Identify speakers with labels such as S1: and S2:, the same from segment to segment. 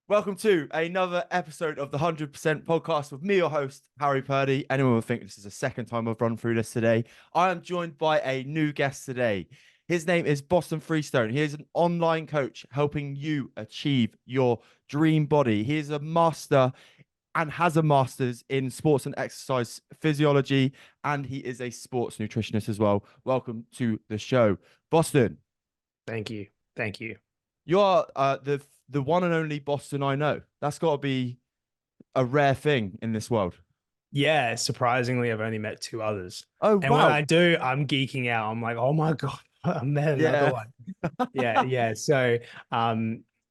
S1: Welcome to another episode of the 100% podcast with me, your host, Harry Purdy. Anyone would think this is the second time I've run through this today. I am joined by a new guest today. His name is Boston Freestone. He is an online coach helping you achieve your dream body. He is a master and has a master's in sports and exercise physiology, and he is a sports nutritionist as well. Welcome to the show, Boston.
S2: Thank you. Thank you.
S1: You are the one and only Boston I know. That's got to be a rare thing in this world.
S2: Yeah, surprisingly, I've only met two others.
S1: Oh
S2: And when
S1: wow,
S2: I do, I'm geeking out. I'm like, oh my God, I met another
S1: yeah,
S2: one. Yeah. So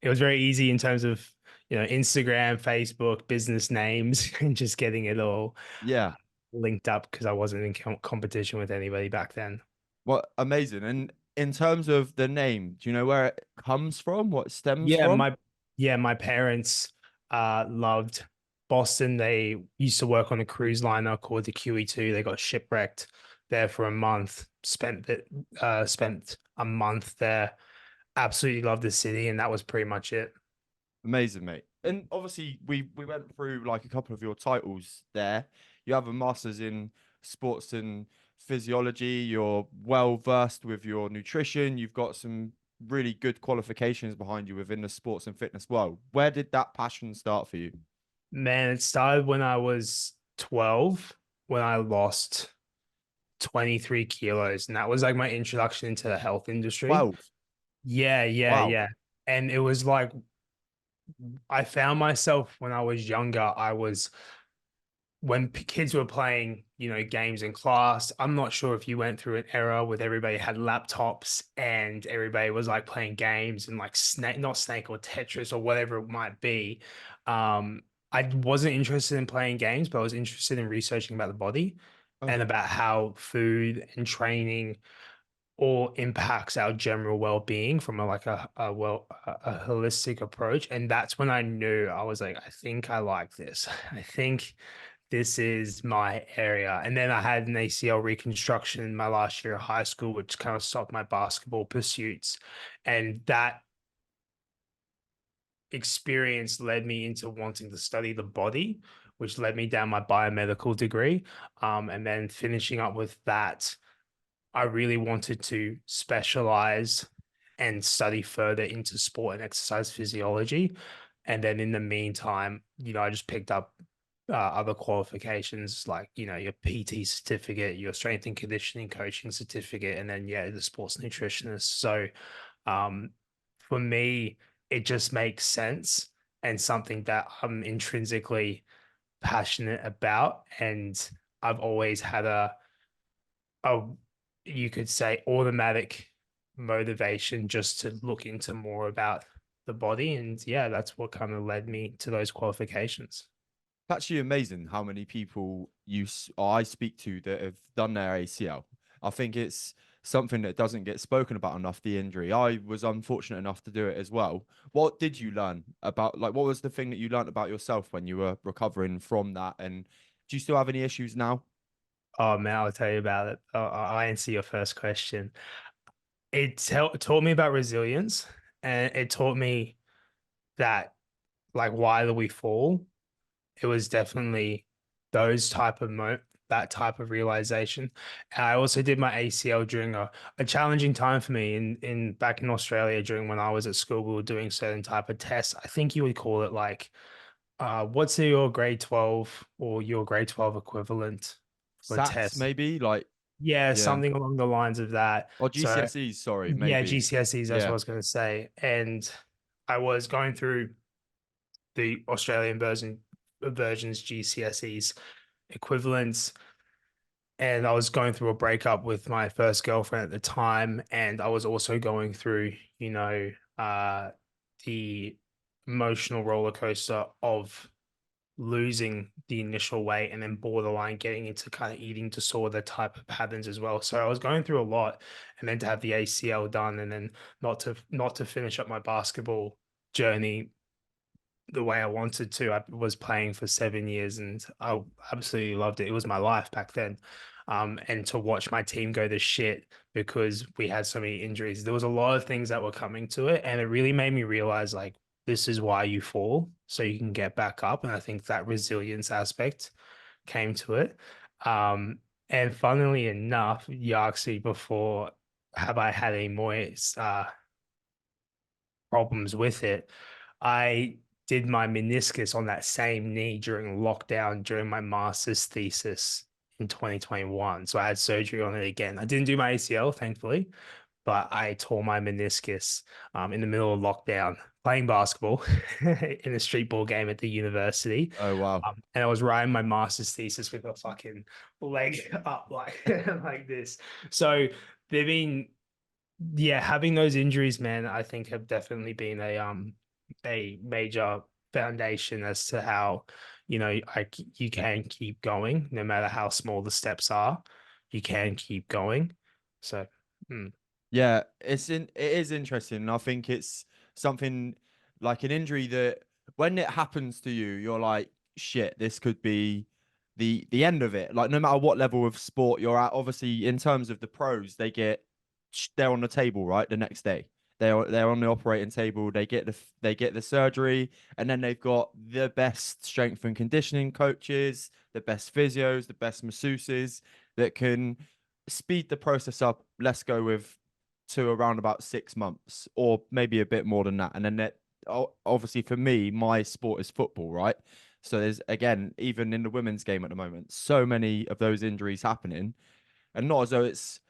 S2: it was very easy in terms of, Instagram, Facebook, business names, and just getting it all
S1: yeah.
S2: linked up because I wasn't in competition with anybody back then.
S1: What amazing! And in terms of the name, do you know where it comes from? What it stems
S2: Yeah,
S1: from?
S2: my parents loved Boston. They used to work on a cruise liner called the QE2. They got shipwrecked there for a month. Spent a month there. Absolutely loved the city, and that was pretty much it.
S1: Amazing, mate. And obviously, we went through like a couple of your titles there. You have a master's in sports and physiology. You're well versed with your nutrition. You've got some really good qualifications behind you within the sports and fitness world. Where did that passion start for you?
S2: Man, it started when I was 12, when I lost 23 kilos, and that was like my introduction into the health industry.
S1: 12. Wow.
S2: Yeah. And it was like I found myself when I was younger, I was when kids were playing, games in class. I'm not sure if you went through an era where everybody had laptops and everybody was like playing games and like Snake, not Snake or Tetris or whatever it might be. I wasn't interested in playing games, but I was interested in researching about the body and
S1: Okay.
S2: about how food and training all impacts our general well-being from a holistic approach. And that's when I knew I was like, I think I like this. I think this is my area. And then I had an ACL reconstruction in my last year of high school, which kind of stopped my basketball pursuits. And that experience led me into wanting to study the body, which led me down my biomedical degree. And then finishing up with that, I really wanted to specialize and study further into sport and exercise physiology. And then in the meantime, I just picked up other qualifications like, your PT certificate, your strength and conditioning coaching certificate, and then, yeah, the sports nutritionist. So um, for me, it just makes sense and something that I'm intrinsically passionate about. And I've always had a you could say automatic motivation just to look into more about the body. And yeah, that's what kind of led me to those qualifications.
S1: It's actually amazing how many people I speak to that have done their ACL. I think it's something that doesn't get spoken about enough, the injury. I was unfortunate enough to do it as well. What did you learn about, like, what was the thing that you learned about yourself when you were recovering from that? And do you still have any issues now?
S2: Oh man, I'll tell you about it. I'll answer your first question. Taught me about resilience, and it taught me that, like, why do we fall? It was definitely those type of that type of realization. And I also did my ACL during a challenging time for me in back in Australia during when I was at school. We were doing certain type of tests. I think you would call it like what's your grade 12 or your grade 12 equivalent for
S1: SATs,
S2: tests?
S1: maybe? Like,
S2: Yeah,
S1: yeah.
S2: something along the lines of that.
S1: Or
S2: So
S1: GCSEs, sorry,
S2: yeah,
S1: maybe.
S2: GCSEs, that's what I
S1: Yeah.
S2: was going to say. And I was going through the Australian versions GCSEs equivalents, and I was going through a breakup with my first girlfriend at the time, and I was also going through, the emotional roller coaster of losing the initial weight and then borderline getting into kind of eating disorder type of patterns as well. So I was going through a lot, and then to have the ACL done, and then not to finish up my basketball journey the way I wanted to. I was playing for 7 years and I absolutely loved it. It was my life back then. And to watch my team go to shit because we had so many injuries, there was a lot of things that were coming to it. And it really made me realize, like, this is why you fall, so you can get back up. And I think that resilience aspect came to it. And funnily enough, you asked me before, have I had any more problems with it? I did my meniscus on that same knee during lockdown during my master's thesis in 2021. So I had surgery on it again. I didn't do my ACL, thankfully, but I tore my meniscus in the middle of lockdown playing basketball in a street ball game at the university.
S1: Oh wow.
S2: And I was writing my master's thesis with a fucking leg up like like this. So they've been, yeah, having those injuries, man, I think have definitely been a major foundation as to how, you can keep going no matter how small the steps are. You can keep going. So, mm,
S1: Yeah, it is interesting. And I think it's something like an injury that when it happens to you, you're like, shit, this could be the end of it. Like no matter what level of sport you're at, obviously in terms of the pros, they're on the table, right? The next day. They're on the operating table, they get the surgery, and then they've got the best strength and conditioning coaches, the best physios, the best masseuses that can speed the process up. Let's go with to around about 6 months or maybe a bit more than that. And then obviously for me, my sport is football, right? So there's again, even in the women's game at the moment, so many of those injuries happening, and not as though it's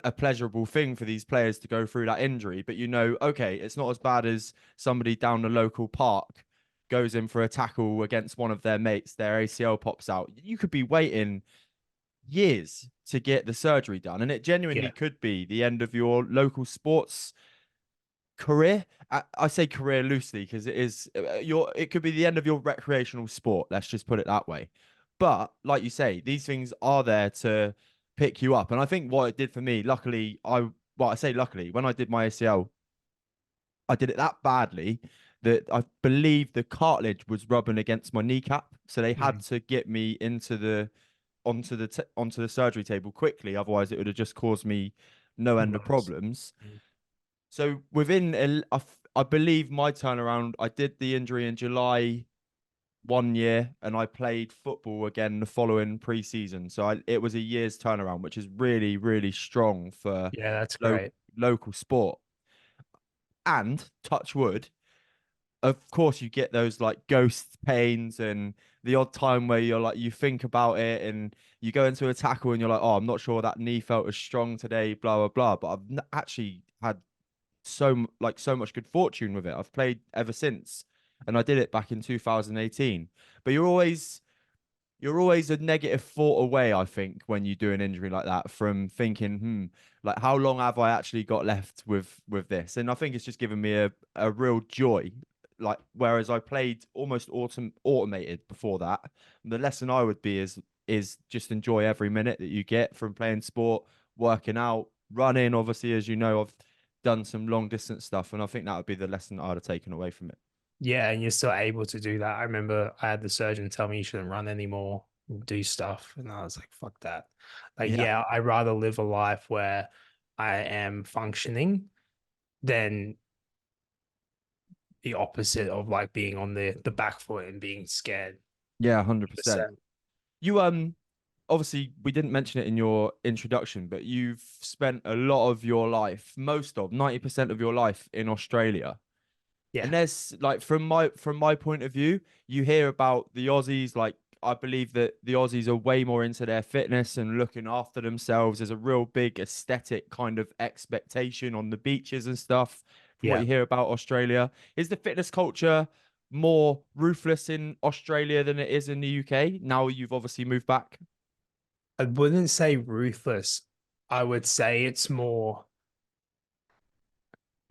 S1: a pleasurable thing for these players to go through that injury, but okay, it's not as bad as somebody down the local park goes in for a tackle against one of their mates, their ACL pops out. You could be waiting years to get the surgery done. And it genuinely
S2: yeah,
S1: could be the end of your local sports career. I say career loosely because it could be the end of your recreational sport. Let's just put it that way. But like you say, these things are there to pick you up. And I think what it did for me, luckily, I say luckily, when I did my ACL, I did it that badly that I believe the cartilage was rubbing against my kneecap. So they had
S2: mm,
S1: to get me onto the surgery table quickly. Otherwise, it would have just caused me no end of
S2: worse.
S1: problems.
S2: Mm.
S1: So I believe my turnaround, I did the injury in July 1 year, and I played football again the following pre-season. So it was a year's turnaround, which is really, really strong for
S2: Yeah, that's
S1: lo
S2: great.
S1: local sport. And touch wood, of course you get those like ghost pains and the odd time where you're like you think about it and you go into a tackle and you're like, oh, I'm not sure that knee felt as strong today, blah blah blah. But I've actually had so much good fortune with it. I've played ever since, and I did it back in 2018. But you're always a negative thought away, I think, when you do an injury like that from thinking, like how long have I actually got left with this? And I think it's just given me a real joy. Like whereas I played almost automated before that, the lesson I would be is just enjoy every minute that you get from playing sport, working out, running. Obviously, as you know, I've done some long distance stuff, and I think that would be the lesson I'd have taken away from it.
S2: Yeah, and you're still able to do that. I remember I had the surgeon tell me you shouldn't run anymore, do stuff. And I was like, fuck that. Like,
S1: Yeah.
S2: yeah, I'd rather live a life where I am functioning than the opposite of like being on the back foot and being scared.
S1: Yeah, 100%.
S2: 100%.
S1: You obviously we didn't mention it in your introduction, but you've spent a lot of your life, most of 90% of your life in Australia.
S2: Yeah.
S1: And there's like from my point of view, you hear about the Aussies, like I believe that the Aussies are way more into their fitness and looking after themselves. There's a real big aesthetic kind of expectation on the beaches and stuff from what
S2: Yeah.
S1: you hear about Australia. Is the fitness culture more ruthless in Australia than it is in the UK? Now you've obviously moved back.
S2: I wouldn't say ruthless. I would say it's more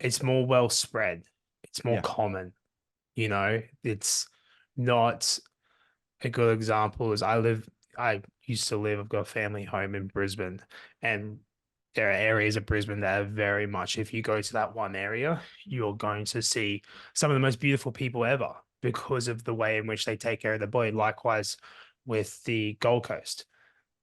S2: well spread. It's more
S1: Yeah.
S2: common, it's not. A good example is I used to live, I've got a family home in Brisbane, and there are areas of Brisbane that are very much, if you go to that one area, you're going to see some of the most beautiful people ever because of the way in which they take care of their body. Likewise with the Gold Coast.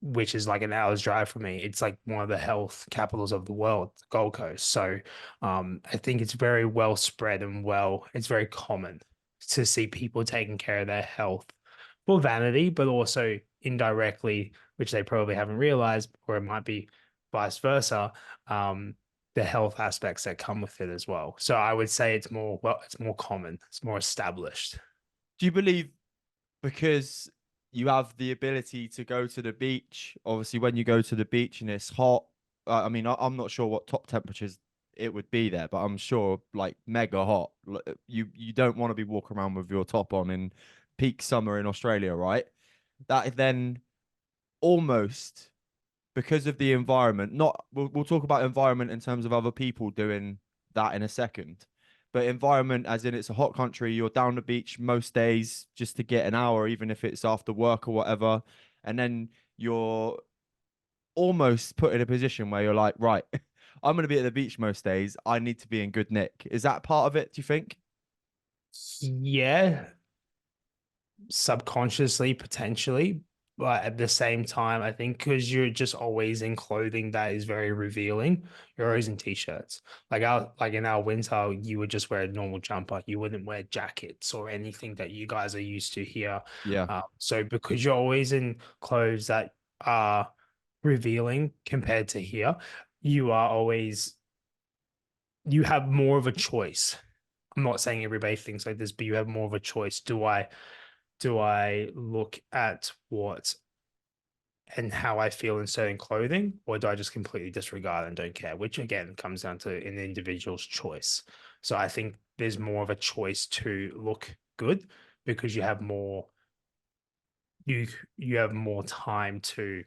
S2: which is like an hour's drive from me. It's like one of the health capitals of the world, the Gold Coast. So I think it's very well spread and it's very common to see people taking care of their health for vanity, but also indirectly, which they probably haven't realized, or it might be vice versa, the health aspects that come with it as well. So I would say it's more common, it's more established.
S1: Do you believe because you have the ability to go to the beach, obviously when you go to the beach and it's hot, I mean, I'm not sure what top temperatures it would be there, but I'm sure like mega hot. You don't want to be walking around with your top on in peak summer in Australia, right? That then almost because of the environment, not we'll talk about environment in terms of other people doing that in a second. But environment, as in it's a hot country, you're down the beach most days just to get an hour, even if it's after work or whatever. And then you're almost put in a position where you're like, right, I'm going to be at the beach most days. I need to be in good nick. Is that part of it, do you think?
S2: Yeah, subconsciously, potentially. But at the same time, I think because you're just always in clothing that is very revealing, you're always in t-shirts. Like in our winter, you would just wear a normal jumper. You wouldn't wear jackets or anything that you guys are used to here.
S1: Yeah.
S2: So because you're always in clothes that are revealing compared to here, you are always you have more of a choice. I'm not saying everybody thinks like this, but you have more of a choice. Do I look at what and how I feel in certain clothing, or do I just completely disregard and don't care? Which again comes down to an individual's choice. So I think there's more of a choice to look good because you you have more time to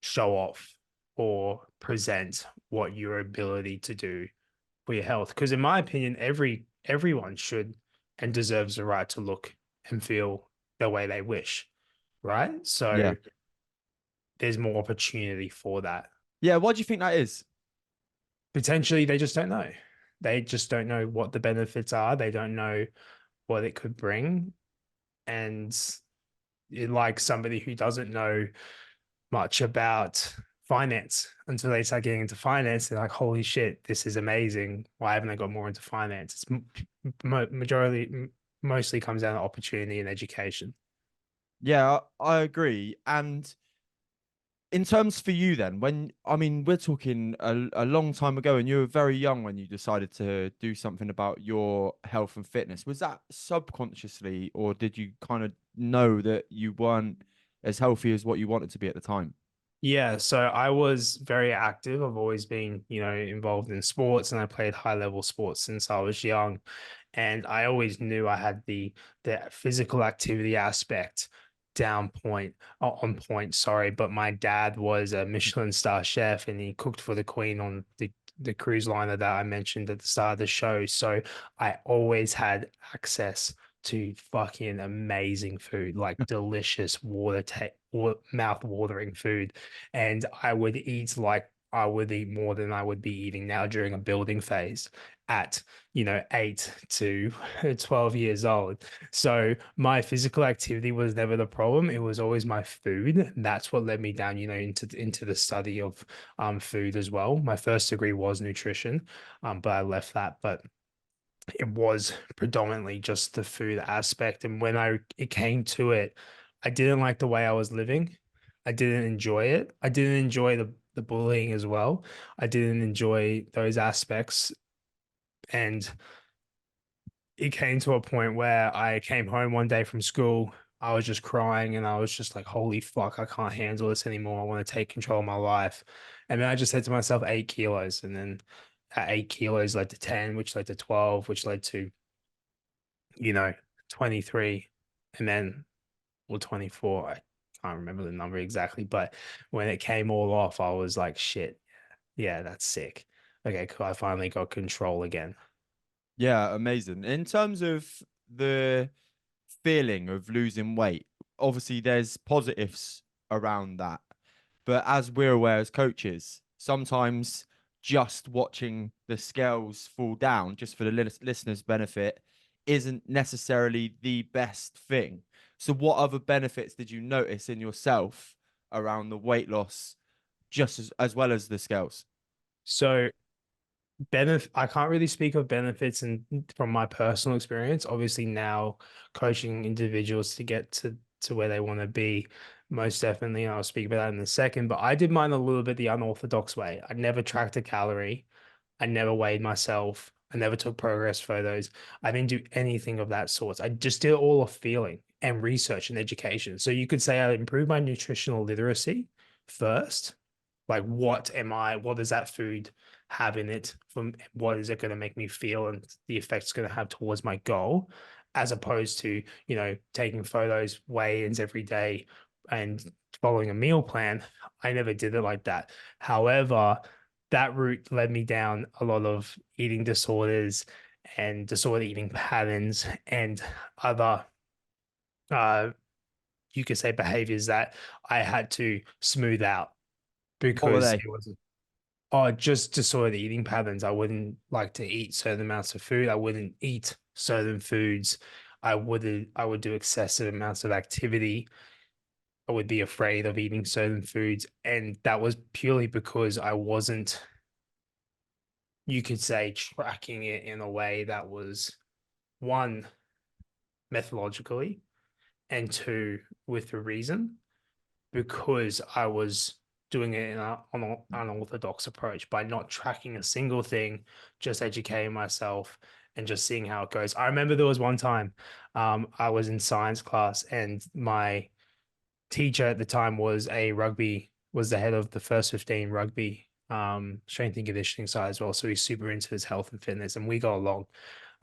S2: show off or present what your ability to do for your health. Because in my opinion, everyone should and deserves the right to look and feel the way they wish, right?
S1: Yeah.
S2: So there's more opportunity for that.
S1: Yeah. What do you think that is?
S2: Potentially, they just don't know. They just don't know what the benefits are. They don't know what it could bring. And like somebody who doesn't know much about finance until they start getting into finance, they're like, holy shit, this is amazing. Why haven't I got more into finance? Mostly comes down to opportunity and education.
S1: Yeah, I agree. And in terms for you then, when I mean we're talking a long time ago and you were very young when you decided to do something about your health and fitness, was that subconsciously or did you kind of know that you weren't as healthy as what you wanted to be at the time?
S2: Yeah, so I was very active. I've always been, involved in sports and I played high level sports since I was young. And I always knew I had the physical activity aspect on point, sorry, but my dad was a Michelin star chef and he cooked for the Queen on the cruise liner that I mentioned at the start of the show. So I always had access to fucking amazing food, like delicious mouth watering food. And I would eat more than I would be eating now during a building phase at 8 to 12 years old. So my physical activity was never the problem. It was always my food. That's what led me down, into the study of food as well. My first degree was nutrition, but I left that. But it was predominantly just the food aspect. And when it came to it, I didn't like the way I was living. I didn't enjoy it. I didn't enjoy the bullying as well. I didn't enjoy those aspects. And it came to a point where I came home one day from school. I was just crying and I was just like, holy fuck, I can't handle this anymore. I want to take control of my life. And then I just said to myself, 8 kilos. And then that 8 kilos led to 10, which led to 12, which led to, you know, 23 and then, or 24. I can't remember the number exactly. But when it came all off, I was like, shit, yeah, that's sick. Okay, cool. I finally got control again.
S1: Yeah, amazing. In terms of the feeling of losing weight, obviously there's positives around that. But as we're aware as coaches, sometimes just watching the scales fall down, just for the listener's benefit, isn't necessarily the best thing. So, what other benefits did you notice in yourself around the weight loss, just as well as the scales?
S2: So I can't really speak of benefits and from my personal experience. Obviously, now coaching individuals to get to where they want to be, most definitely. I'll speak about that in a second. But I did mine a little bit the unorthodox way. I never tracked a calorie. I never weighed myself. I never took progress photos. I didn't do anything of that sort. I just did all of feeling and research and education. So you could say I improved my nutritional literacy first. Like, what does that food have in it? From what is it going to make me feel and the effects it's going to have towards my goal, as opposed to, taking photos, weigh-ins every day and following a meal plan. I never did it like that. However, that route led me down a lot of eating disorders and disorder eating patterns and other you could say behaviors that I had to smooth out
S1: What were
S2: because
S1: they?
S2: it was just disordered eating patterns. I wouldn't like to eat certain amounts of food. I wouldn't eat certain foods. I would do excessive amounts of activity. I would be afraid of eating certain foods. And that was purely because I wasn't, you could say, tracking it in a way that was one, methodologically, and two, with a reason, because I was doing it on an unorthodox approach by not tracking a single thing, just educating myself and just seeing how it goes. I remember there was one time I was in science class and my teacher at the time was the head of the first 15 rugby strength and conditioning side as well. So he's super into his health and fitness and we got along.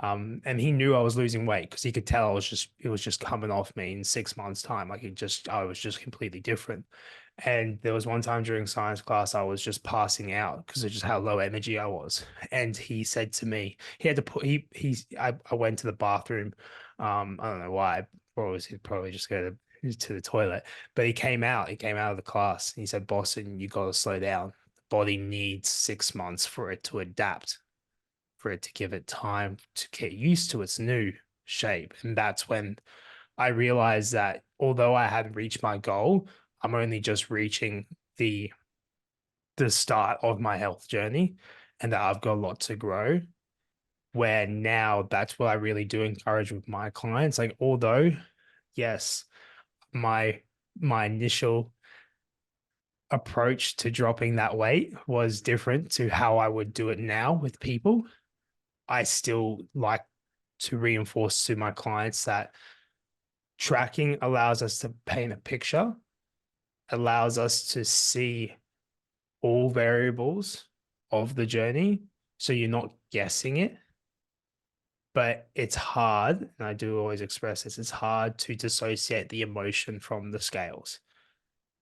S2: And he knew I was losing weight because he could tell it was just coming off me in 6 months' time. I was just completely different. And there was one time during science class, I was just passing out because of just how low energy I was. And he said to me, he had to put, I went to the bathroom. I don't know why, he'd probably just go to the toilet, but he came out of the class. And he said, Boston, you got to slow down. The body needs 6 months for it to adapt, for it to give it time to get used to its new shape. And that's when I realized that although I had reached my goal, I'm only just reaching the start of my health journey and that I've got a lot to grow. Where now that's what I really do encourage with my clients. Like, although, yes, my my initial approach to dropping that weight was different to how I would do it now with people. I still like to reinforce to my clients that tracking allows us to paint a picture, allows us to see all variables of the journey. So you're not guessing it, but it's hard. And I do always express this, it's hard to dissociate the emotion from the scales.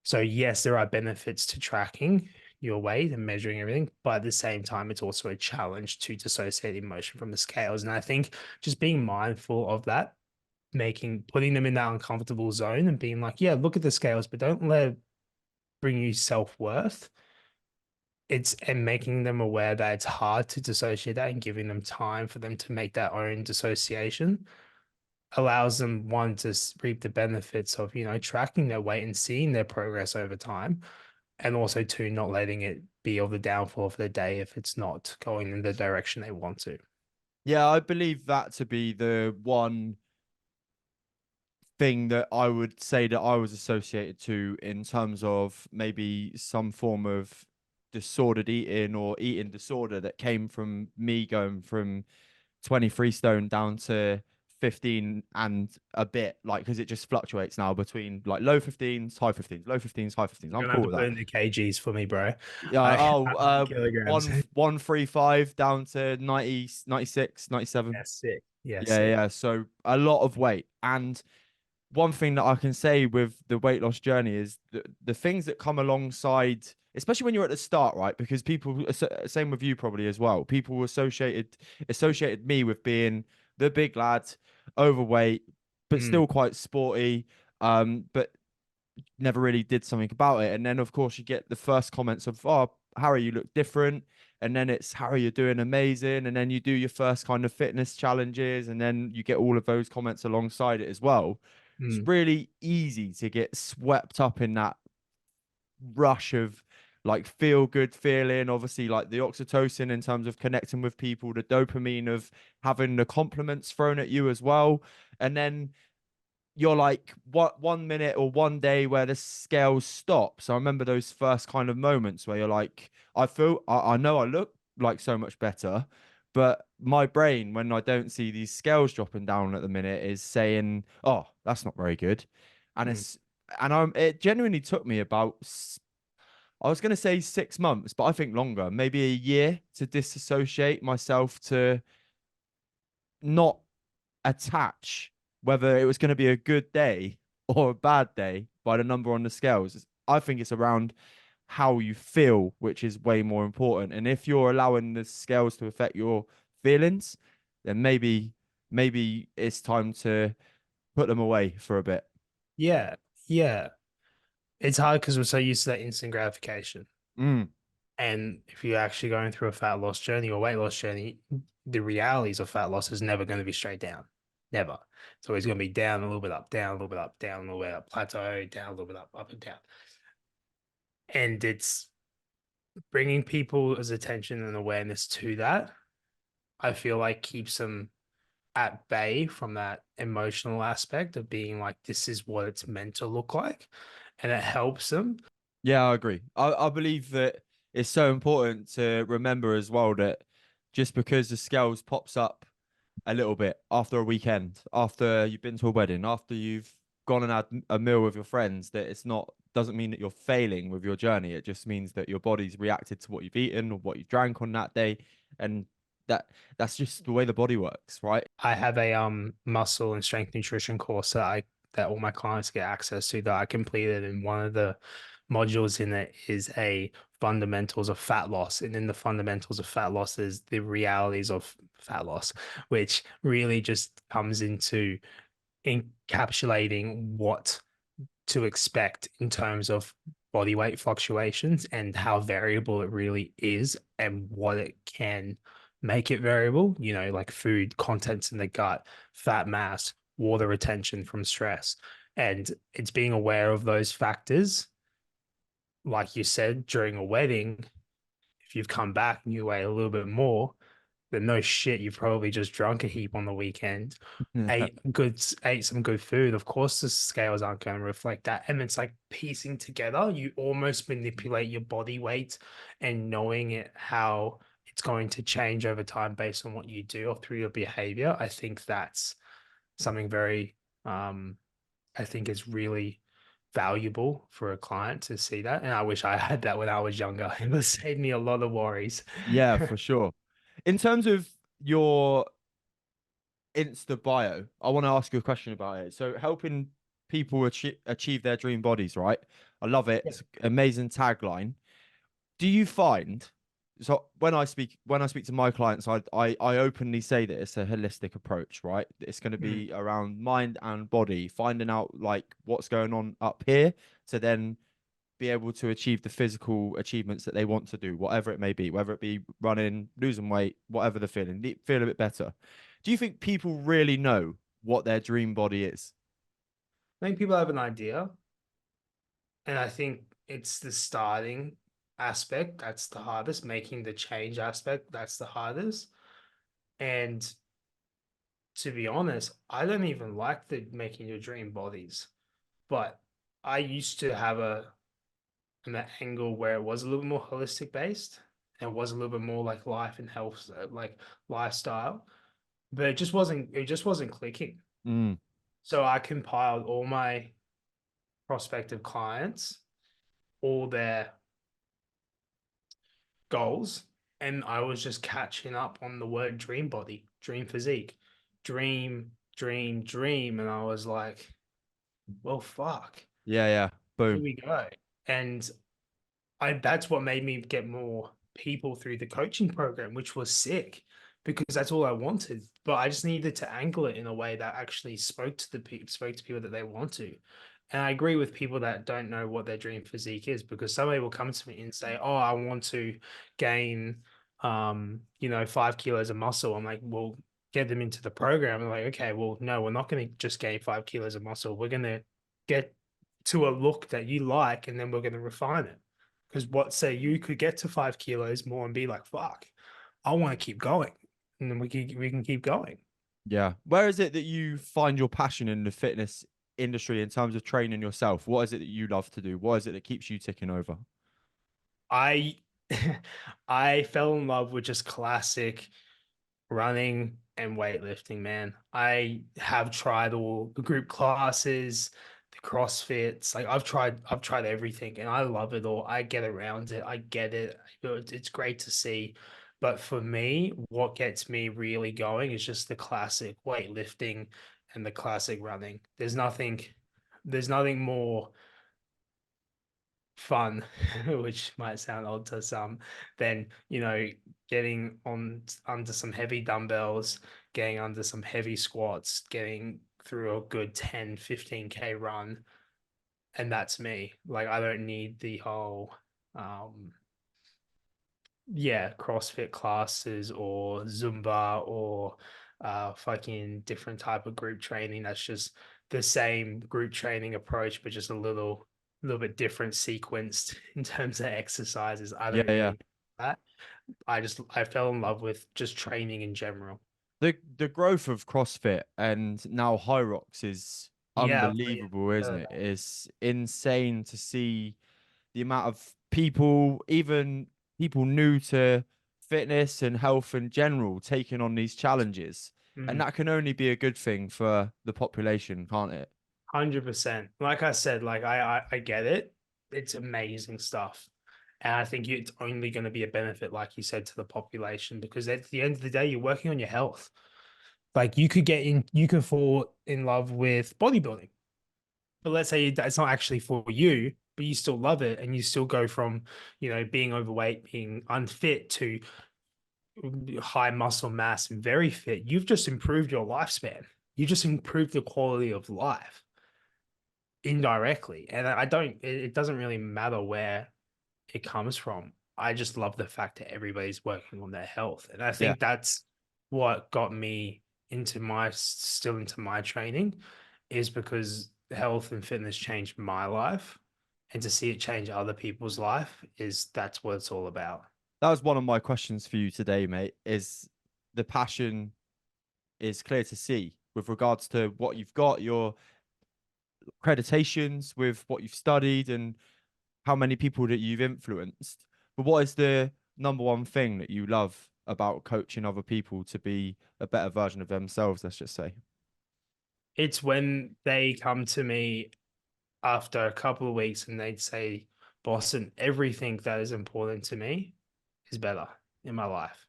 S2: So yes, there are benefits to tracking your weight and measuring everything, but at the same time, it's also a challenge to dissociate emotion from the scales. And I think just being mindful of that, putting them in that uncomfortable zone and being like, yeah, look at the scales, but don't let it bring you self-worth. And making them aware that it's hard to dissociate that and giving them time for them to make their own dissociation allows them, one, to reap the benefits of, tracking their weight and seeing their progress over time. And also, two, not letting it be of the downfall of the day if it's not going in the direction they want to.
S1: Yeah, I believe that to be the one thing that I would say that I was associated to in terms of maybe some form of disordered eating or eating disorder that came from me going from 20 freestone down to 15 and a bit, like, because it just fluctuates now between like low 15s, high 15s, low 15s, high 15s. I'm
S2: You're gonna have
S1: cool
S2: to
S1: with
S2: put
S1: that.
S2: in the kgs for me, bro.
S1: Yeah.
S2: Kilograms.
S1: 135 down to 90, 96, 97.
S2: Yeah, sick. Yeah,
S1: Yeah,
S2: sick.
S1: yeah. So a lot of weight. And one thing that I can say with the weight loss journey is the things that come alongside, especially when you're at the start, right? Because people, same with you probably as well. People associated me with being the big lad, overweight, but
S2: Mm,
S1: still quite sporty. But never really did something about it. And then of course you get the first comments of, "Oh, Harry, you look different." And then it's, "Harry, you're doing amazing." And then you do your first kind of fitness challenges, and then you get all of those comments alongside it as well. It's
S2: mm,
S1: really easy to get swept up in that rush of like feel good feeling, obviously like the oxytocin in terms of connecting with people, the dopamine of having the compliments thrown at you as well. And then you're like what 1 minute or one day where the scales stop. So I remember those first kind of moments where you're like, I know I look like so much better, but my brain, when I don't see these scales dropping down at the minute, is saying, "Oh, that's not very good," and
S2: Mm.
S1: it genuinely took me about I was going to say 6 months, but I think longer, maybe a year to disassociate myself to not attach whether it was going to be a good day or a bad day by the number on the scales. I think it's around how you feel, which is way more important. And if you're allowing the scales to affect your feelings, then maybe it's time to put them away for a bit.
S2: Yeah, yeah. It's hard because we're so used to that instant gratification.
S1: Mm.
S2: And if you're actually going through a fat loss journey or weight loss journey, the realities of fat loss is never going to be straight down. Never. It's always going to be down, a little bit up, down, a little bit up, down, a little bit up, plateau, down, a little bit up and down. And it's bringing people's attention and awareness to that, I feel like keeps them at bay from that emotional aspect of being like, this is what it's meant to look like. And it helps them.
S1: Yeah, I agree. I believe that it's so important to remember as well that just because the scales pops up a little bit after a weekend, after you've been to a wedding, after you've gone and had a meal with your friends, that it's not doesn't mean that you're failing with your journey. It just means that your body's reacted to what you've eaten or what you drank on that day, and that that's just the way the body works, right?
S2: I have a muscle and strength nutrition course that all my clients get access to that I completed, and one of the modules in it is a fundamentals of fat loss. And in the fundamentals of fat loss is the realities of fat loss, which really just comes into encapsulating what to expect in terms of body weight fluctuations and how variable it really is and what it can make it variable, like food contents in the gut, fat mass, water retention from stress. And it's being aware of those factors. Like you said, during a wedding, if you've come back and you weigh a little bit more, then no shit, you've probably just drunk a heap on the weekend, ate some good food. Of course, the scales aren't going to reflect that. And it's like piecing together. You almost manipulate your body weight and knowing it how it's going to change over time based on what you do or through your behavior. I think that's something very I think is really valuable for a client to see that. And I wish I had that when I was younger. It would save me a lot of worries.
S1: Yeah, for sure. In terms of your Insta bio, I want to ask you a question about it. So, helping people achieve their dream bodies, right? I love it.
S2: Yeah.
S1: It's an amazing tagline. Do you find so when I speak to my clients, I openly say that it's a holistic approach, right? It's going to
S2: Mm.
S1: be around mind and body, finding out like what's going on up here to then be able to achieve the physical achievements that they want to do, whatever it may be, whether it be running, losing weight, whatever the feeling, feel a bit better. Do you think people really know what their dream body is?
S2: I think people have an idea, and I think it's the starting aspect that's the hardest, making the change aspect that's the hardest. And to be honest, I don't even like the making your dream bodies, but I used to have an angle where it was a little bit more holistic based and was a little bit more like life and health, like lifestyle, but it just wasn't clicking.
S1: Mm,
S2: So I compiled all my prospective clients, all their goals, and I was just catching up on the word dream body, dream physique, dream, dream, dream. And I was like, well, fuck,
S1: yeah, yeah.
S2: here
S1: Boom.
S2: we go. And that's what made me get more people through the coaching program, which was sick because that's all I wanted. But I just needed to angle it in a way that actually spoke to people that they want to. And I agree with people that don't know what their dream physique is, because somebody will come to me and say, "Oh, I want to gain 5 kilos of muscle." I'm like, "Well, get them into the program." I'm like, "Okay, well, no, we're not going to just gain 5 kilos of muscle. We're going to get to a look that you like, and then we're going to refine it. Because what say you could get to 5 kilos more and be like, fuck, I want to keep going. And then we can keep going.
S1: Yeah. Where is it that you find your passion in the fitness industry in terms of training yourself? What is it that you love to do? What is it that keeps you ticking over?
S2: I I fell in love with just classic running and weightlifting, man. I have tried all the group classes, the CrossFits. Like I've tried everything and I love it all. I get around it. I get it. It's great to see. But for me, what gets me really going is just the classic weightlifting and the classic running. There's nothing more fun, which might sound odd to some, than, getting on under some heavy dumbbells, getting under some heavy squats, getting through a good 10, 15K run. And that's me. Like, I don't need the whole, um, yeah, CrossFit classes or Zumba or fucking different type of group training. That's just the same group training approach, but just a little bit different sequenced in terms of exercises. I
S1: Yeah,
S2: don't
S1: yeah.
S2: really that. I fell in love with just training in general.
S1: The growth of CrossFit and now High Rocks is
S2: Yeah,
S1: unbelievable, isn't
S2: heard
S1: it?
S2: that.
S1: It's insane to see the amount of people, even people new to fitness and health in general, taking on these challenges. And
S2: Mm,
S1: that can only be a good thing for the population, can't it?
S2: 100%. Like I said, like I get it. It's amazing stuff. And I think it's only going to be a benefit, like you said, to the population, because at the end of the day, you're working on your health. Like you could fall in love with bodybuilding, but let's say that's not actually for you, but you still love it, and you still go from, being overweight, being unfit, to high muscle mass and very fit. You've just improved your lifespan. You just improved the quality of life indirectly. And I don't, it doesn't really matter where it comes from. I just love the fact that everybody's working on their health. And I
S1: Yeah.
S2: think that's what got me still into my training, is because health and fitness changed my life. And to see it change other people's life, that's what it's all about.
S1: That was one of my questions for you today, mate. Is the passion is clear to see with regards to what you've got, your accreditations, with what you've studied, and how many people that you've influenced. But what is the number one thing that you love about coaching other people to be a better version of themselves, let's just say?
S2: It's when they come to me after a couple of weeks and they'd say, Boston, everything that is important to me is better in my life.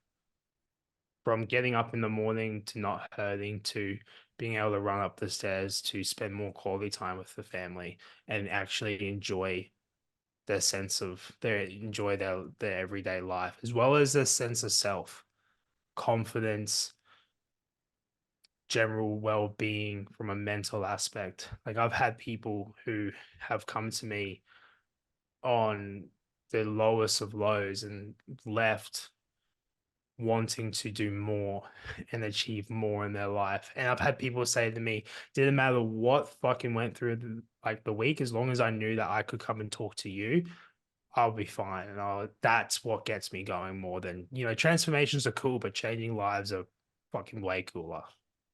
S2: From getting up in the morning to not hurting, to being able to run up the stairs, to spend more quality time with the family and actually enjoy their everyday life, as well as their sense of self, confidence, general well-being from a mental aspect. Like, I've had people who have come to me on the lowest of lows and left wanting to do more and achieve more in their life. And I've had people say to me, didn't matter what fucking went through the week, as long as I knew that I could come and talk to you, I'll be fine. And that's what gets me going more than, transformations are cool, but changing lives are fucking way cooler.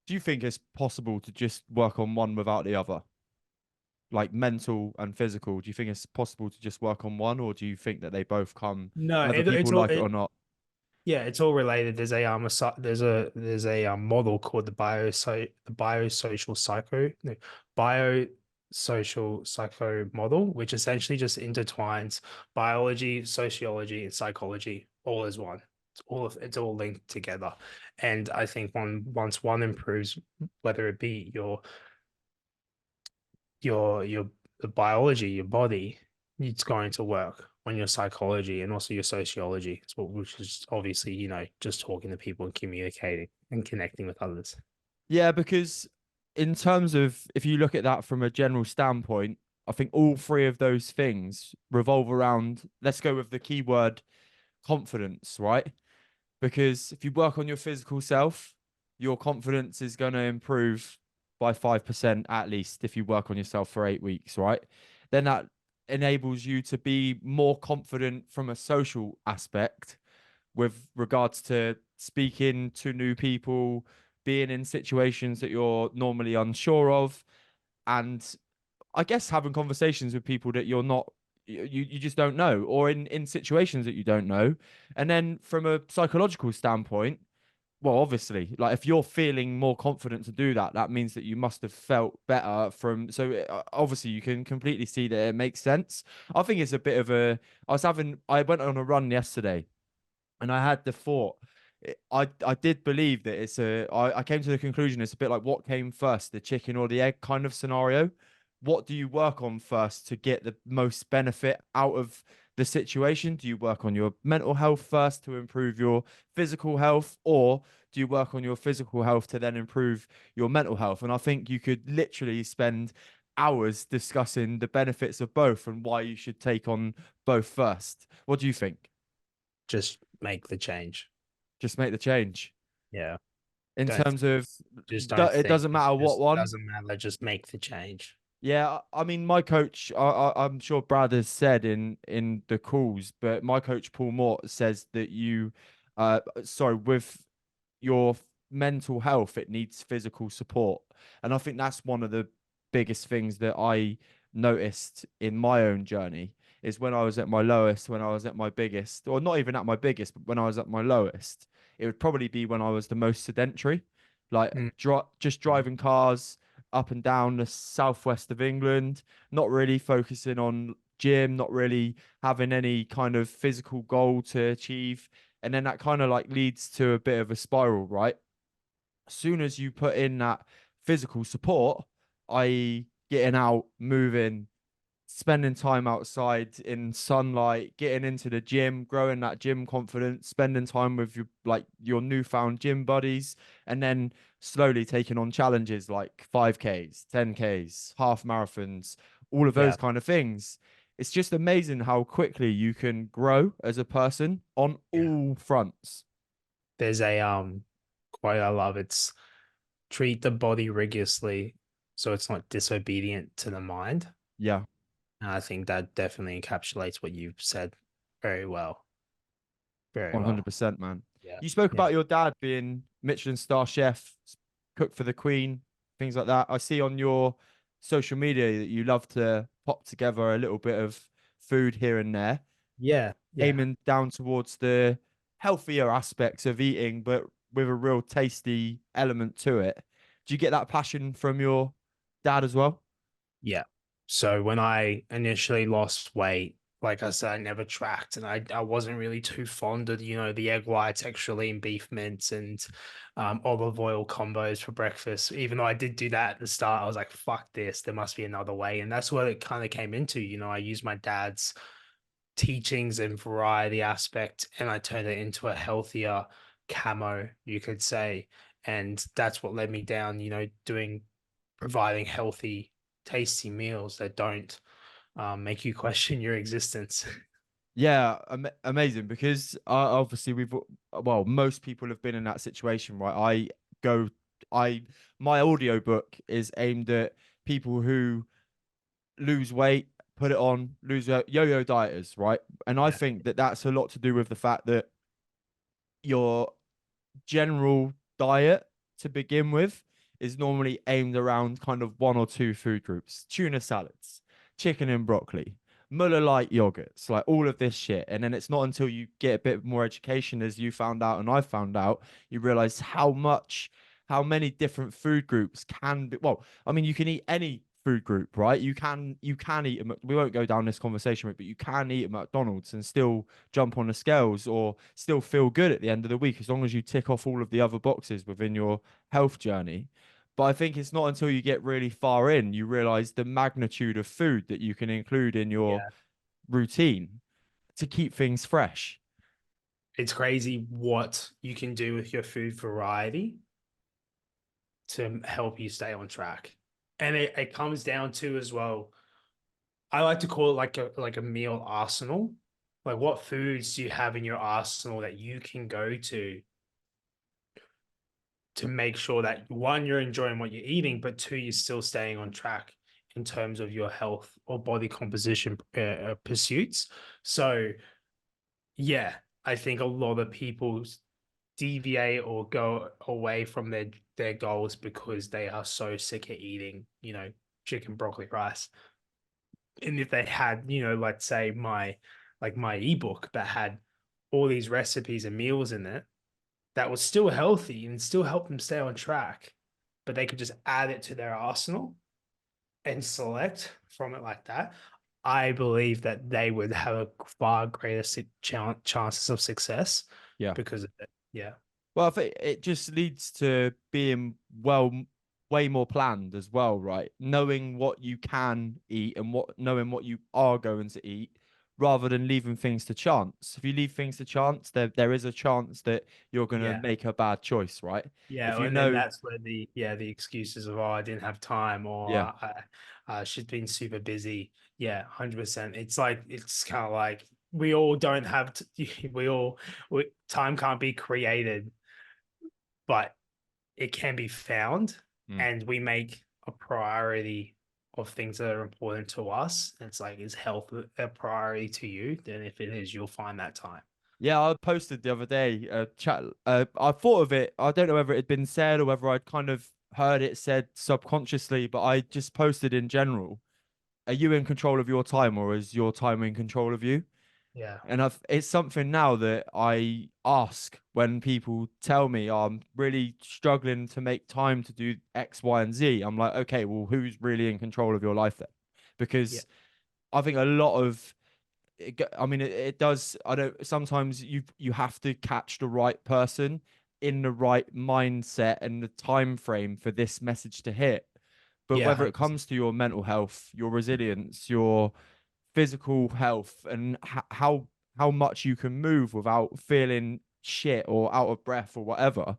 S1: Do you think it's possible to just work on one without the other? Like mental and physical, do you think it's possible to just work on one, or do you think that they both come
S2: No,
S1: whether
S2: it's
S1: people
S2: all
S1: like it or not?
S2: yeah, it's all related. There's a model called the biosocial psycho no, biosocial psycho model, which essentially just intertwines biology, sociology, and psychology all as one. It's all linked together. And I think once one improves, whether it be your the biology, your body, it's going to work on your psychology and also your sociology, which is obviously, just talking to people and communicating and connecting with others.
S1: Yeah, because in terms of if you look at that from a general standpoint, I think all three of those things revolve around, let's go with the keyword confidence, right? Because if you work on your physical self, your confidence is going to improve by 5% at least if you work on yourself for 8 weeks, right? then that enables you to be more confident from a social aspect with regards to speaking to new people, being in situations that you're normally unsure of, and I guess having conversations with people that you're not you just don't know, or in situations that you don't know. And then from a psychological standpoint, well, obviously, like if you're feeling more confident to do that, that means that you must have felt better from. So obviously, you can completely see that it makes sense. I think it's a bit of a. I went on a run yesterday, and I had the thought. I did believe that I came to the conclusion it's a bit like what came first, the chicken or the egg kind of scenario. What do you work on first to get the most benefit out of the situation? Do you work on your mental health first to improve your physical health, or do you work on your physical health to then improve your mental health? And I think you could literally spend hours discussing the benefits of both and why you should take on both first. What do you think?
S2: Just make the change.
S1: Just make the change.
S2: Yeah.
S1: In
S2: Don't
S1: terms of,
S2: just don't
S1: it
S2: think.
S1: doesn't
S2: It
S1: matter what
S2: just
S1: one.
S2: doesn't matter. Just make the change.
S1: Yeah, I mean, my coach, I'm sure Brad has said in the calls, but my coach Paul Mort says that sorry, with your mental health, it needs physical support, and I think that's one of the biggest things that I noticed in my own journey is when I was at my lowest, when I was at my biggest, or not even at my biggest, but when I was at my lowest, it would probably be when I was the most sedentary, like
S2: Mm.
S1: just driving cars up and down the southwest of England, not really focusing on gym, not really having any kind of physical goal to achieve. And then that kind of like leads to a bit of a spiral, right? As soon as you put in that physical support, i.e., getting out, moving, spending time outside in sunlight, getting into the gym, growing that gym confidence, spending time with your newfound gym buddies, and then slowly taking on challenges like 5Ks, 10Ks, half marathons, all of those
S2: Yeah.
S1: kind of things. It's just amazing how quickly you can grow as a person on
S2: Yeah.
S1: all fronts.
S2: There's a quote I love. It's treat the body rigorously so it's not disobedient to the mind.
S1: Yeah,
S2: And I think that definitely encapsulates what you've said very well. Very well.
S1: 100%, man.
S2: Yeah.
S1: You spoke
S2: Yeah.
S1: about your dad being Michelin star chef, cook for the Queen, things like that. I see on your social media that you love to pop together a little bit of food here and there,
S2: Yeah. Yeah.
S1: aiming down towards the healthier aspects of eating, but with a real tasty element to it. Do you get that passion from your dad as well?
S2: Yeah. So when I initially lost weight, like I said, I never tracked and I wasn't really too fond of, the egg whites, extra lean beef mince and olive oil combos for breakfast. Even though I did do that at the start, I was like, fuck this, there must be another way. And that's what it kind of came into. I used my dad's teachings and variety aspect and I turned it into a healthier camo, you could say. And that's what led me down, providing healthy, tasty meals that don't make you question your existence.
S1: Yeah, amazing because obviously well, most people have been in that situation, right? Go, my audiobook is aimed at people who lose weight, put it on, yo-yo dieters, right? And I
S2: Yeah.
S1: think that that's a lot to do with the fact that your general diet to begin with is normally aimed around kind of one or two food groups: tuna salads, chicken and broccoli, Muller light yogurts, like all of this shit. And then it's not until you get a bit more education, as you found out and I found out, you realize how many different food groups can be. Well, I mean, you can eat any food group, right? You can eat. We won't go down this conversation, but you can eat at McDonald's and still jump on the scales or still feel good at the end of the week as long as you tick off all of the other boxes within your health journey. But I think it's not until you get really far in you realize the magnitude of food that you can include in your
S2: Yeah.
S1: routine to keep things fresh.
S2: It's crazy what you can do with your food variety to help you stay on track. And it comes down to as well, I like to call it like a meal arsenal. Like what foods do you have in your arsenal that you can go to make sure that one, you're enjoying what you're eating, but two, you're still staying on track. in terms of your health or body composition pursuits. So yeah, I think a lot of people deviate or go away from their goals because they are so sick of eating, chicken, broccoli, rice. And if they had, let's say my ebook that had all these recipes and meals in it that was still healthy and still help them stay on track, but they could just add it to their arsenal and select from it like that, I believe that they would have a far greater chances of success
S1: Yeah.
S2: because of it. Yeah.
S1: Well, I think it just leads to being way more planned as well, right? Knowing what you can eat and knowing what you are going to eat, rather than leaving things to chance. If you leave things to chance, there is a chance that you're gonna
S2: Yeah.
S1: make a bad choice, right? If
S2: Yeah.
S1: you
S2: And then
S1: know,
S2: that's where the excuses of, oh, I didn't have time, or
S1: yeah,
S2: she's been super busy. Yeah. 100%. It's kind of like we all don't have, time can't be created, but it can be found,
S1: mm.
S2: and we make a priority of things that are important to us. It's like, is health a priority to you? Then if it is, you'll find that time.
S1: Yeah, I posted the other day a chat. I thought of it. I don't know whether it had been said or whether I'd kind of heard it said subconsciously, but I just posted in general. Are you in control of your time, or is your time in control of you?
S2: Yeah.
S1: And it's something now that I ask when people tell me, "Oh, I'm really struggling to make time to do X, Y, and Z." I'm like, okay, well, who's really in control of your life then?
S2: Yeah.
S1: Because I think a lot of I mean, it does. I don't. Sometimes you have to catch the right person in the right mindset and the time frame for this message to hit. But
S2: Yeah.
S1: whether it
S2: 100%.
S1: comes to your mental health, your resilience, your physical health, and how much you can move without feeling shit or out of breath or whatever,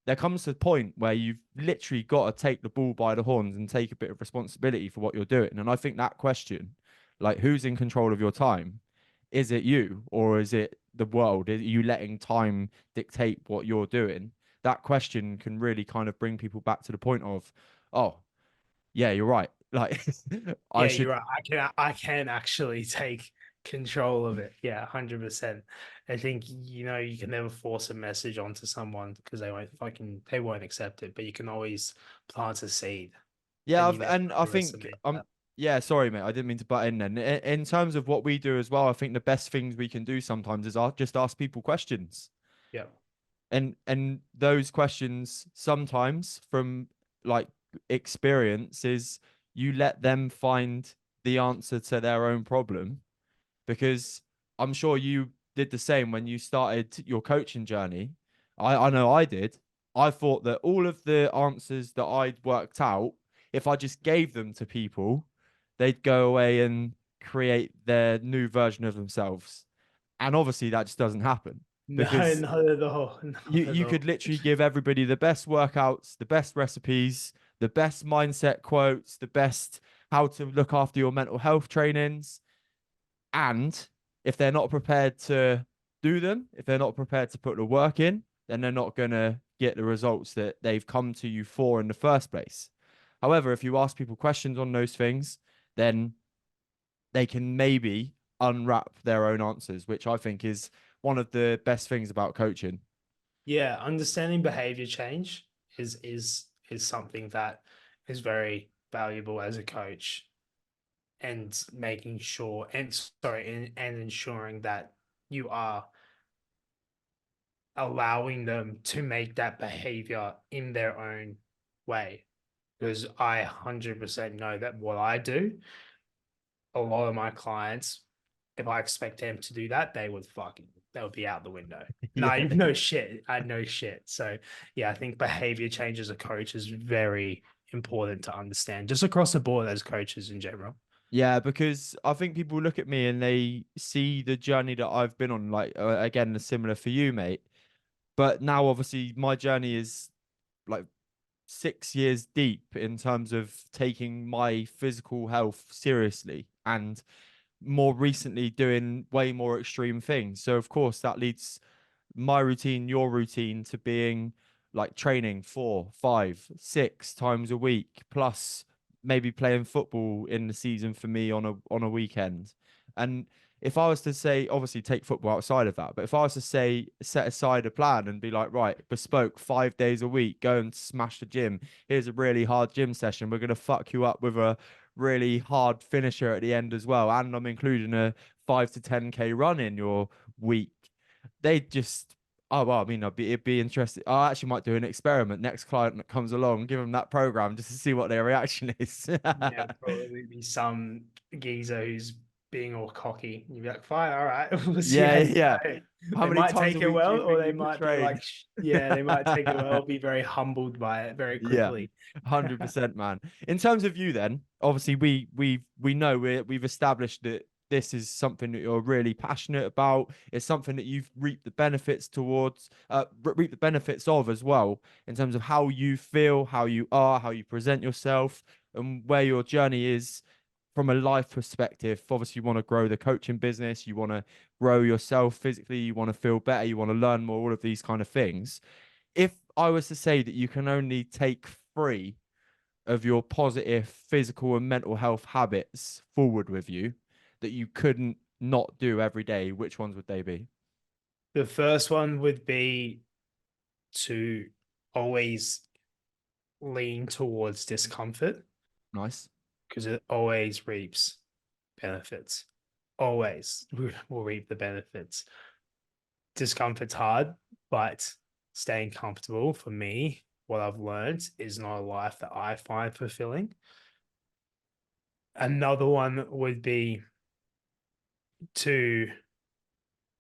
S1: there comes a point where you've literally got to take the bull by the horns and take a bit of responsibility for what you're doing. And I think that question, like, who's in control of your time? Is it you, or is it the world? Are you letting time dictate what you're doing? That question can really kind of bring people back to the point of, oh, yeah, you're right. Like, I
S2: Yeah,
S1: should,
S2: you're right. I can actually take control of it. Yeah, 100%. I think, you can never force a message onto someone because they won't accept it, but you can always plant a seed,
S1: yeah,
S2: and you never
S1: and I think,
S2: underestimate that.
S1: yeah, sorry, mate, I didn't mean to butt in then. In terms of what we do as well, I think the best things we can do sometimes is just ask people questions.
S2: Yeah.
S1: And those questions sometimes from like experience is you let them find the answer to their own problem, because I'm sure you did the same when you started your coaching journey. I know I did. I thought that all of the answers that I'd worked out, if I just gave them to people, they'd go away and create their new version of themselves. And obviously that just doesn't happen,
S2: No,
S1: because
S2: not at all.
S1: you
S2: Not at
S1: you could
S2: all.
S1: literally give everybody the best workouts, the best recipes, the best mindset quotes, the best how to look after your mental health trainings. And if they're not prepared to do them, if they're not prepared to put the work in, then they're not going to get the results that they've come to you for in the first place. However, if you ask people questions on those things, then they can maybe unwrap their own answers, which I think is one of the best things about coaching.
S2: Yeah, understanding behavior change is something that is very valuable as a coach, and making sure and sorry and ensuring that you are allowing them to make that behavior in their own way. Because I 100% know that what I do, a lot of my clients, if I expect them to do that, they would be out the window. No,
S1: Yeah.
S2: no shit. I know shit. So yeah, I think behavior change as a coach is very important to understand, just across the board as coaches in general.
S1: Yeah, because I think people look at me and they see the journey that I've been on, like, again, similar for you, mate. But now, obviously, my journey is like 6 years deep in terms of taking my physical health seriously, and more recently doing way more extreme things. So, of course, that leads my routine, your routine, to being like training 4, 5, 6 times a week, plus maybe playing football in the season for me on a weekend. And if I was to say, obviously take football outside of that, but if I was to say set aside a plan and be like, right, bespoke 5 days a week, go and smash the gym. Here's a really hard gym session. We're gonna fuck you up with a really hard finisher at the end as well. And I'm including a 5 to 10K run in your week. They just Oh well, I mean, it'd be interesting. I actually might do an experiment. Next client that comes along, give them that program just to see what their reaction is.
S2: Yeah, probably be some geezer who's being all cocky. You'd be like, fine, all right, we'll see how
S1: Yeah,
S2: you
S1: yeah.
S2: go.
S1: How
S2: They
S1: many
S2: might
S1: times
S2: take
S1: a
S2: it
S1: week do
S2: well,
S1: you
S2: or
S1: think
S2: they
S1: you can
S2: might be like,
S1: train?
S2: yeah, they might take it well, be very humbled by it very
S1: Yeah,
S2: quickly.
S1: 100%, man. In terms of you, then, obviously we know we've established that this is something that you're really passionate about. It's something that you've reaped the benefits towards, reap the benefits of as well, in terms of how you feel, how you are, how you present yourself, and where your journey is from a life perspective. Obviously, you want to grow the coaching business, you want to grow yourself physically, you want to feel better, you want to learn more, all of these kind of things. If I was to say that you can only take three of your positive physical and mental health habits forward with you that you couldn't not do every day, which ones would they be?
S2: The first one would be to always lean towards discomfort
S1: Nice.
S2: because it always reaps benefits. Always will reap the benefits. Discomfort's hard, but staying comfortable for me, what I've learned is not a life that I find fulfilling. Another one would be to, do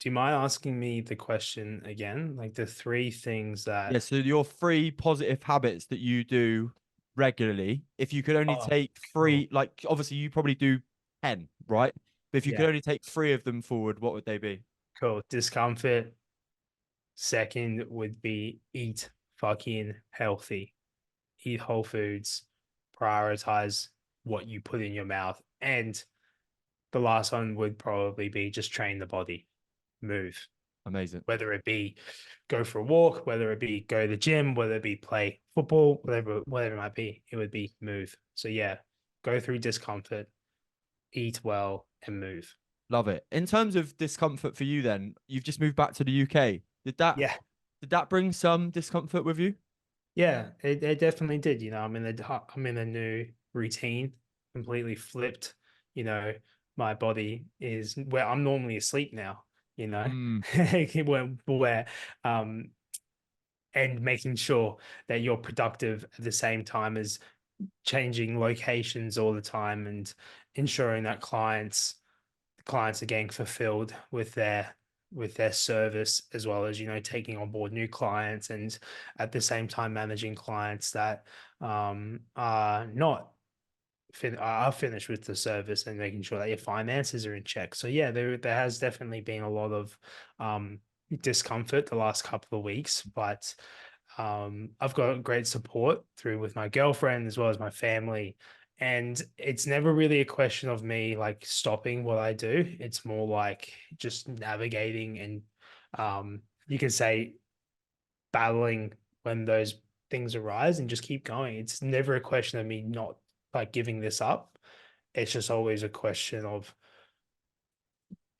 S2: you mind asking me the question again? Like the three things
S1: Yeah,
S2: that,
S1: so your three positive habits that you do regularly, if you could only
S2: oh,
S1: take
S2: cool.
S1: three, like obviously you probably do 10, right? But if you could
S2: Yeah,
S1: only take three of them forward, what would they be?
S2: cool. Discomfort. Second would be eat fucking healthy, eat whole foods, prioritize what you put in your mouth. And the last one would probably be just train the body, move,
S1: Amazing.
S2: whether it be go for a walk, whether it be go to the gym, whether it be play football, whatever it might be, it would be move. So yeah, go through discomfort, eat well, and move.
S1: Love it. In terms of discomfort for you, then you've just moved back to the UK.
S2: Yeah,
S1: Did that bring some discomfort with you?
S2: yeah, it definitely did. I'm in a new routine, completely flipped. You know, my body is where I'm normally asleep now. You know,
S1: Mm,
S2: where and making sure that you're productive at the same time as changing locations all the time and ensuring that clients are getting fulfilled with their service, as well as taking on board new clients, and at the same time managing clients that are not are finished with the service, and making sure that your finances are in check. So yeah, there has definitely been a lot of discomfort the last couple of weeks, but I've got great support through with my girlfriend as well as my family. And it's never really a question of me like stopping what I do. It's more like just navigating and you can say battling when those things arise and just keep going. It's never a question of me not like giving this up. It's just always a question of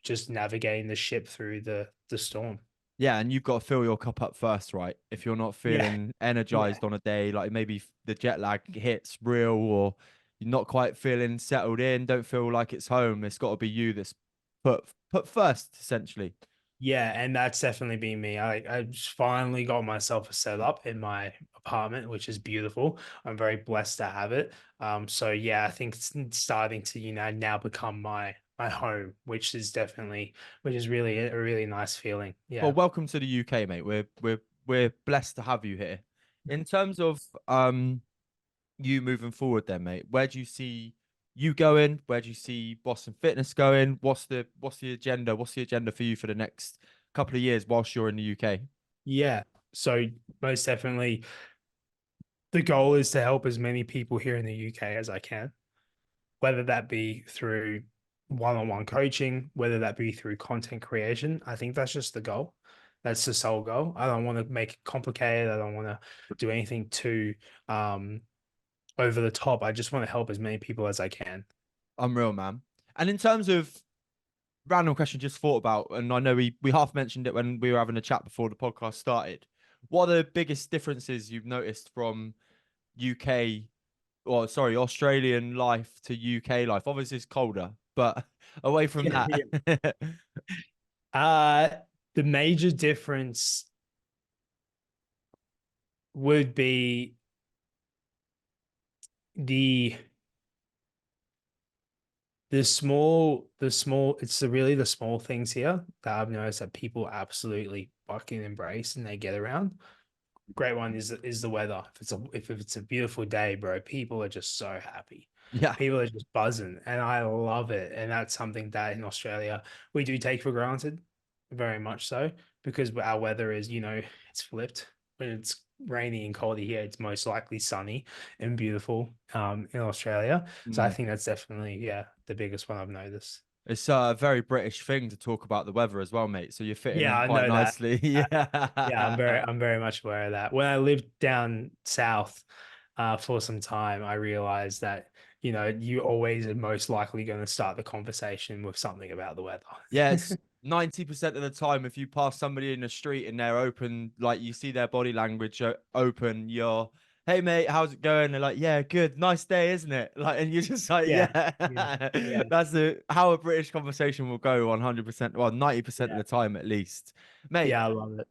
S2: just navigating the ship through the storm.
S1: yeah, and you've got to fill your cup up first, right? If you're not
S2: Yeah.
S1: feeling
S2: Yeah.
S1: energized on a day, like maybe the jet lag hits real or you're not quite feeling settled in, don't feel like it's home, it's got to be you that's put first, essentially.
S2: Yeah, and that's definitely been me. I just finally got myself a setup in my apartment, which is beautiful. I'm very blessed to have it. So yeah, I think it's starting to, now become my home, which is really a really nice feeling.
S1: Well,
S2: Yeah.
S1: welcome to the UK, mate. We're blessed to have you here. In terms of you moving forward then, mate, where do you see you going? Where do you see Boston Fitness going? What's the agenda? What's the agenda for you for the next couple of years whilst you're in the UK?
S2: Yeah. So most definitely the goal is to help as many people here in the UK as I can, whether that be through one-on-one coaching, whether that be through content creation. I think that's just the goal. That's the sole goal. I don't want to make it complicated. I don't want to do anything too um over the top. I just want to help as many people as I can.
S1: Unreal, man. And in terms of random question, just thought about, and I know we half mentioned it when we were having a chat before the podcast started. What are the biggest differences you've noticed from UK, or sorry, Australian life to UK life? Obviously, it's colder, but away from
S2: Yeah,
S1: that.
S2: yeah. Uh, the major difference would be the the small it's really the small things here that I've noticed that people absolutely fucking embrace and they get around. Great one is the weather. If it's a beautiful day, bro, people are just so happy.
S1: Yeah.
S2: People are just buzzing, and I love it. And that's something that in Australia we do take for granted, very much so, because our weather is, it's flipped. When it's rainy and cold here, it's most likely sunny and beautiful in Australia. So I
S1: Mm.
S2: think that's definitely, yeah, the biggest one I've noticed.
S1: It's a very British thing to talk about the weather as well, mate. So you're fitting
S2: Yeah,
S1: in
S2: I
S1: quite
S2: know that.
S1: nicely.
S2: Yeah, I'm very
S1: Yeah.
S2: I'm very much aware of that. When I lived down south for some time, I realized that, you always are most likely going to start the conversation with something about the weather.
S1: Yeah, it's 90% of the time if you pass somebody in the street and they're open, like you see their body language open, you're, hey mate, how's it going? They're like, yeah, good, nice day, isn't it? Like, and you're just like,
S2: Yeah,
S1: yeah.
S2: yeah, yeah,
S1: That's the how a British conversation will go 100%, well, 90% of
S2: yeah,
S1: the time at least. Mate,
S2: yeah. I love it.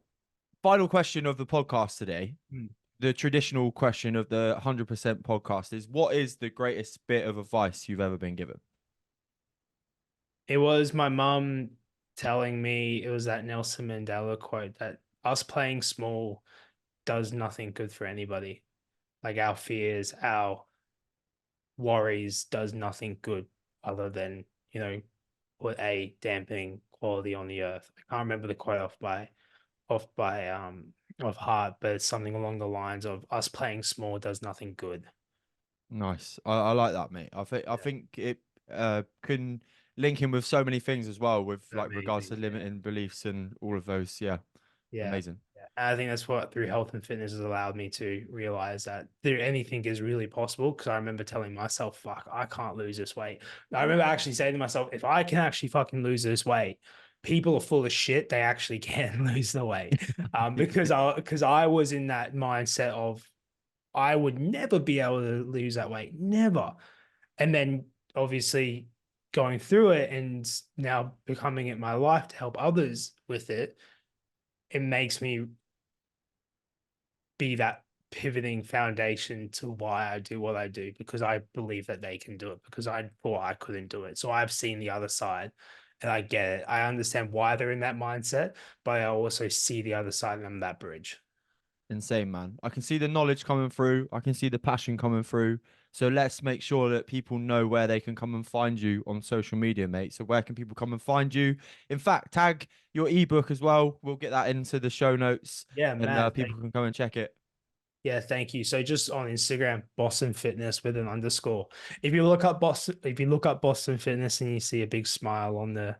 S1: final question of the podcast today.
S2: Mm.
S1: The traditional question of the 100% podcast is, what is the greatest bit of advice you've ever been given?
S2: It was my mum telling me it was that Nelson Mandela quote that us playing small does nothing good for anybody. Like our fears, our worries does nothing good other than, put a dampening quality on the earth. I can't remember the quote off heart, but it's something along the lines of us playing small does nothing good.
S1: Nice. I like that, mate. I think it can link in with so many things as well, with
S2: So
S1: like
S2: many
S1: regards to
S2: things, yeah.
S1: limiting beliefs and all of those. Yeah,
S2: Yeah.
S1: amazing.
S2: Yeah. And I think that's what through health and fitness has allowed me to realize that through anything is really possible. Cause I remember telling myself, fuck, I can't lose this weight. I remember actually saying to myself, if I can actually fucking lose this weight, people are full of shit. They actually can lose the weight. Because I was in that mindset of I would never be able to lose that weight. Never. And then obviously going through it and now becoming it my life to help others with it, it makes me be that pivoting foundation to why I do what I do, because I believe that they can do it, because I thought I couldn't do it. So I've seen the other side and I get it. I understand why they're in that mindset, but I also see the other side and I'm that bridge.
S1: Insane, man. I can see the knowledge coming through. I can see the passion coming through. So let's make sure that people know where they can come and find you on social media, mate. So where can people come and find you? In fact, tag your ebook as well. We'll get that into the show notes,
S2: Yeah,
S1: and
S2: man.
S1: people can come and check it.
S2: Yeah, thank you. So just on Instagram, Boston Fitness with an underscore. If you look up Boston Fitness and you see a big smile on the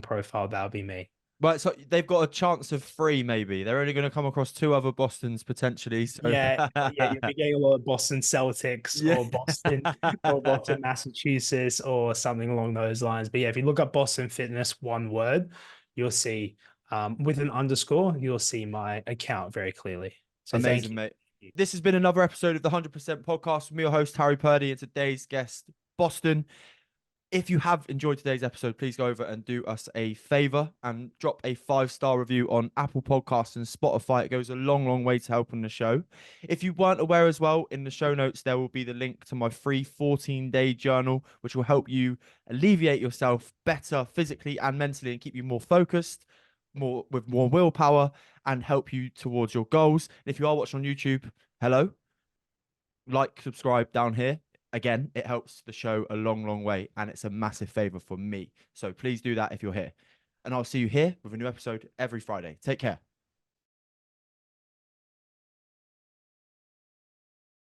S2: profile, that'll be me.
S1: But so they've got a chance of three, maybe. They're only going to come across two other Bostons potentially. So
S2: Yeah, you'll be getting a lot of Boston Celtics
S1: yeah.
S2: or Boston, Massachusetts, or something along those lines. But yeah, if you look up Boston Fitness, one word, you'll see with an underscore, you'll see my account very clearly. So thank
S1: Amazing,
S2: you.
S1: mate. This has been another episode of the 100% podcast with me, your host, Harry Purdy, and today's guest, Boston. If you have enjoyed today's episode, please go over and do us a favor and drop a 5-star review on Apple Podcasts and Spotify. It goes a long, long way to helping the show. If you weren't aware as well, in the show notes, there will be the link to my free 14-day journal, which will help you alleviate yourself better physically and mentally and keep you more focused, more with more willpower, and help you towards your goals. And if you are watching on YouTube, hello, like, subscribe down here. Again, it helps the show a long, long way, and it's a massive favor for me. So please do that if you're here. And I'll see you here with a new episode every Friday. Take care.